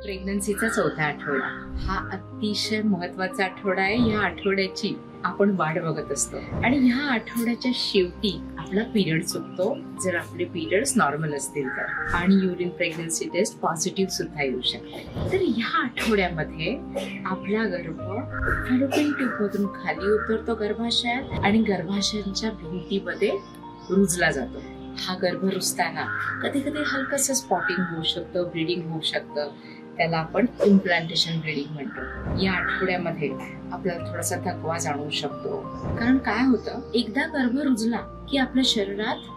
प्रेग्नन्सीचा चौथा आठवडा हा अतिशय महत्वाचा आठवडा आहे. या आठवड्याची आपण वाट बघत असतो आणि ह्या आठवड्याच्या शेवटी आपला पिरियड चुकतो जर आपले पिरियड्स नॉर्मल असतील तर, आणि युरिन प्रेग्नन्सी टेस्ट पॉझिटिव्ह सुद्धा येऊ शकते. तर ह्या आठवड्यामध्ये आपला गर्भ फॅलोपियन ट्यूब मधून खाली उतरतो गर्भाशयात आणि गर्भाशयांच्या भिंतीमध्ये रुजला जातो. हा गर्भ रुजताना कधी कधी हलकसं स्पॉटिंग होऊ शकतं, ब्लिडिंग होऊ शकतं. त्याला आपण इम्प्लांटेशन ब्लिडिंग म्हणतो. या आठवड्यामध्ये आपल्याला थोडासा थकवा जाणवू शकतो. कारण काय होतं, एकदा गर्भ रुजला की आपल्या शरीरात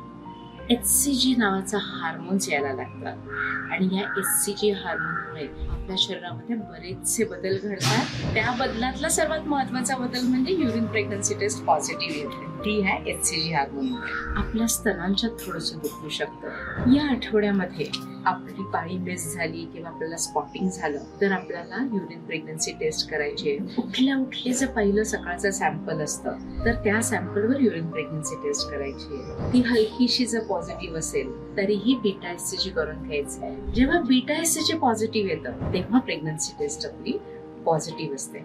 HCG नावाचा हार्मोन्स यायला लागतात आणि या HCG हार्मोनमुळे आपल्या शरीरामध्ये बरेचसे बदल घडतात. त्या बदलातला सर्वात महत्वाचा बदल म्हणजे युरिन प्रेग्नन्सी टेस्ट पॉझिटिव्ह येते. ती आहे HCG हार्मोन. आपल्या स्तनांच्यात थोडंसं दुखू शकतं. या आठवड्यामध्ये आपली पाळी मिस झाली किंवा आपल्याला स्पॉटिंग झालं तर आपल्याला युरिन प्रेग्नन्सी टेस्ट करायची आहे. उठले जर पहिलं सकाळचं सॅम्पल असतं तर त्या सॅम्पलवर युरिन प्रेग्नन्सी टेस्ट करायची आहे. ती हलकीशी जर पॉझिटिव्ह असेल तरीही बीटा HCG करून घ्यायचं आहे. जेव्हा बीटा HCG पॉझिटिव्ह येतं तेव्हा प्रेग्नन्सी टेस्ट आपली पॉझिटिव्ह असते.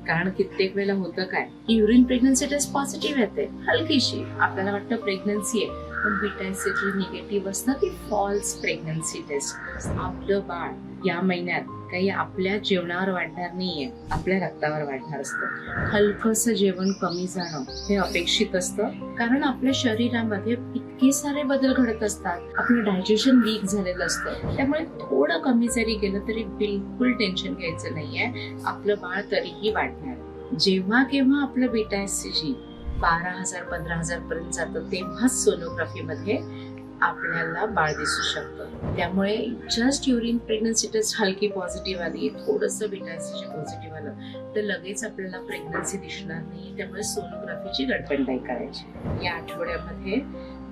कारण कित्येक वेळेला होतं काय की युरिन प्रेग्नन्सी टेस्ट पॉझिटिव्ह येते हलकीशी, आपल्याला वाटतं प्रेग्नन्सी आहे, पण बीटा HCG निगेटिव्ह असणं ती फॉल्स प्रेग्नन्सी टेस्ट. आपलं बाळ या महिन्यात काही आपल्या जेवणावर वाढणार नाहीये, आपल्या रक्तावर वाढणार असतं. हलकसं जेवण कमी जाणं हे अपेक्षित असतं, कारण आपल्या शरीरामध्ये इतके सारे बदल घडत असतात. आपलं डायजेशन वीक झालेलं असतं. त्यामुळे थोडं कमी जरी गेलं तरी बिलकुल टेन्शन घ्यायचं नाहीये, आपलं बाळ तरीही वाढणार. जेव्हा केव्हा आपलं बीटा HCG 12,000 15,000 पर्यंत जातं तेव्हाच सोनोग्राफीमध्ये आपल्याला बाळ दिसू शकतं. त्यामुळे जस्ट युरिन प्रेग्नन्सी टेस्ट हलकी पॉझिटिव्ह आली, थोडंसं बीटा HCG पॉझिटिव्ह आलं तर लगेच आपल्याला प्रेग्नन्सी दिसणार नाही. त्यामुळे सोनोग्राफीची गडबड नाही करायची. या आठवड्यामध्ये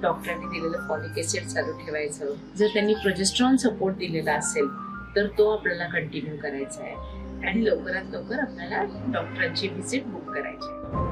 डॉक्टरांनी दिलेलं फॉलिक ऍसिड चालू ठेवायचं. जर त्यांनी प्रोजेस्टेरॉन सपोर्ट दिलेला असेल तर तो आपल्याला कंटिन्यू करायचा आहे आणि लवकरात लवकर आपल्याला डॉक्टरांची व्हिजिट बुक करायची आहे.